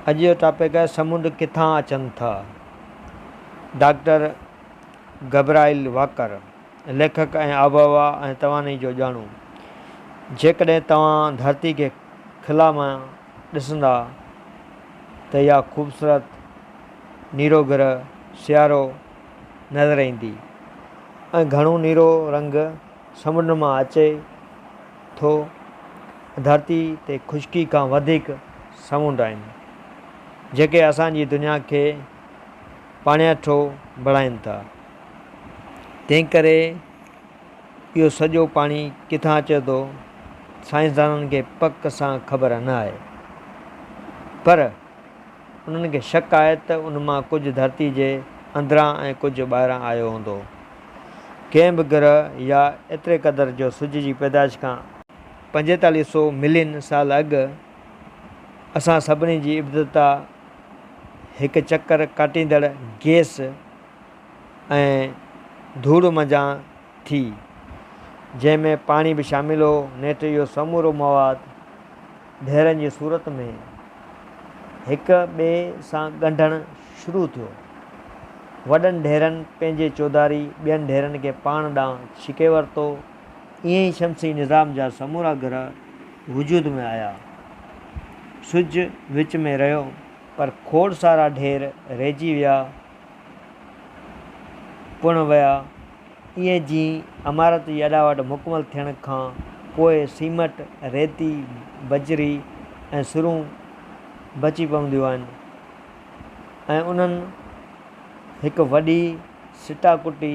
अॼु जो टॉपिक है समुंड किथां अचनि था। डॉक्टर गब्राइल वाकर, लेखक ऐं आबहवा ऐं तवानी जो ॼाणू। जेकॾहिं तव्हां धरती खे खिला मां ॾिसंदा त इहा ख़ूबसूरत नीरो ग्रह सियारो नज़र ईंदी ऐं घणो नीरो रंग समुंड मां अचे थो। धरती ते ख़ुश्की खां वधीक समुंड आहिनि जेके असांजी दुनिया खे पाणियाठो बणाइनि था। तंहिं करे इहो सॼो पाणी किथां अचे थो साइंसदाननि खे पक सां ख़बर न आहे, पर उन्हनि खे शक आहे त उन मां कुझु धरती जे अंदरां ऐं कुझु ॿाहिरां आयो हूंदो। कंहिं बि ग्रह या एतिरे क़दुरु जो सिज जी पैदाइश खां 4500 मिलियन साल अॻु असां सभिनी जी इब्तिदा हिकु चकर काटींदड़ गैस ऐं धूड़ मंझां थी, जंहिंमें पाणी बि शामिल हो। नेठि इहो समूरो मवादु ढेरनि जी सूरत में हिक ॿिए सां ॻंढणु शुरू थियो। वॾनि ढेरनि पंहिंजे चौधारी ॿियनि ढेरनि खे पाण ॾांहुं छिके वरितो। ईअं ई शमसी निज़ाम जा समूरा ग्रह वजूद में आया। सिज विच में रहियो, पर खोड़ सारा ढेर रहिजी विया, पुण विया। ईअं जीअं इमारत जी अॾावट मुकमल थियण खां पोइ सीमट, रेती, बजरी ऐं सिरूं बची पवंदियूं आहिनि ऐं उन्हनि हिकु वॾी सिटाकुटी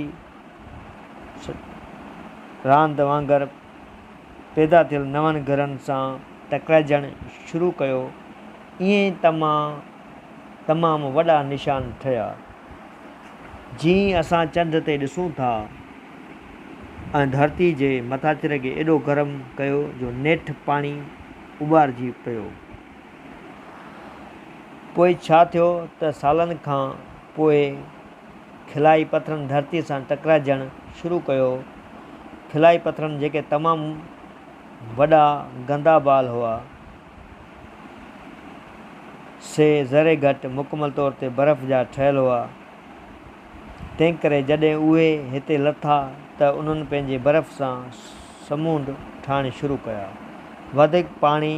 रांदि वांगुरु पैदा थियल नवनि ग्रहनि सां टकराइजणु शुरू कयो। ईअं ई तमामु वॾा निशान ठहिया। जीअं असां चंड ते ॾिसूं था ऐं धरती जे मथाछिरे खे एॾो गरम कयो जो नेठि पाणी उॿारिजी पियो। पोइ छा थियो त सालनि खां पोइ खिलाई पथरनि धरती सां टकराइजणु शुरू कयो। खिलाई पथरनि जेके तमामु वॾा गंदा बाल हुआ से ज़रे घटि मुकमल तौर ते बर्फ़ जा ठहियल हुआ। तंहिं करे जॾहिं उहे हिते लथा त उन्हनि पंहिंजे बर्फ़ सां समूंड ठाहिण शुरू कया। वधीक पाणी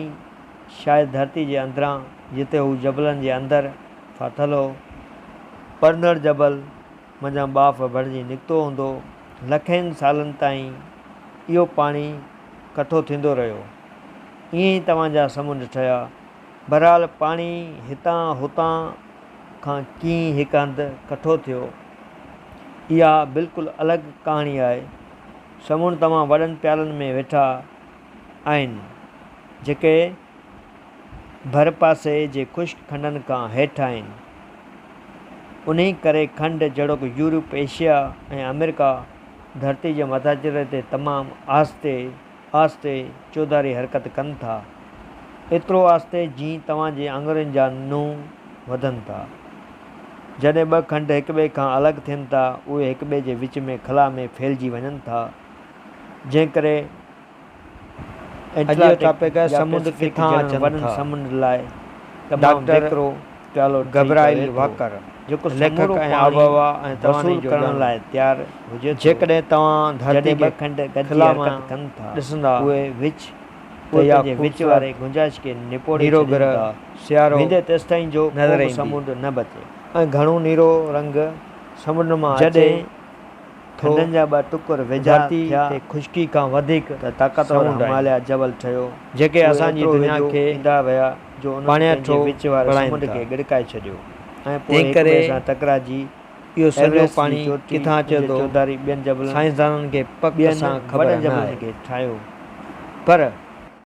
शायदि धरती जे अंदरां, जिते हू जबलनि जे अंदरि फाथल हो, परंदड़ जबल मंझां बाफ़ भरिजी निकितो हूंदो। लखनि सालनि ताईं इहो पाणी कठो थींदो रहियो। ईअं ई तव्हांजा समुंड ठहिया। बहरहाल पाणी हितां हुतां खां कीअं हिकु हंधि कठो थियो, इहा बिल्कुलु अलॻि कहाणी आहे। समुंड तमामु वॾनि प्यालनि में वेठा आहिनि जेके भर पासे जे ख़ुश्क खंडनि खां हेठि आहिनि। उन्ही करे खंड जहिड़ोकि यूरोप, एशिया ऐं अमेरिका धरती जे मथाछिरे ते तमामु आहिस्ते आहिस्ते चौधारी हरकत कनि था, एतिरो आहिस्ते जीअं तव्हांजे आङुरियुनि जा नूंहं वधनि था। जॾहिं ॿ खंड हिक ॿिए खां अलॻि थियनि था, उहे हिक ॿिए जे विच में खला में फैलिजी वञनि था, जंहिं करे टॉपिक है समुंड किथां अचनि था। समुंड लाइ डॉक्टर गब्राइल वाकर, जेको लेखक ऐं आबहवा ऐं तवानी करण लाइ तयारु हुजे। जेकॾहिं तव्हां धरती खे खिला मां ॾिसंदा उहे विच वारे गुंजाइश खे निपोड़े नीरो ग्रह सियारो वेंदे तेसिताईं जो नज़र समुंड न बचे ऐं घणो नीरो रंग समुंड मां जॾहिं खंडनि जा ॿ टुकर वेझा थिया ते ख़ुश्की खां वधीक ताक़तवर हिमालय जबल ठहियो, जेके असांजी दुनिया खे ईंदा विया जो पाणियाठो विच वारे समुंड खे गिड़काए छॾियो ऐं पोइ हिक ॿिए सां टकराइजी इहो सॼो पाणी किथां अचे थो साइंसदाननि खे पक सां ख़बर न आहे ठाहियो। पर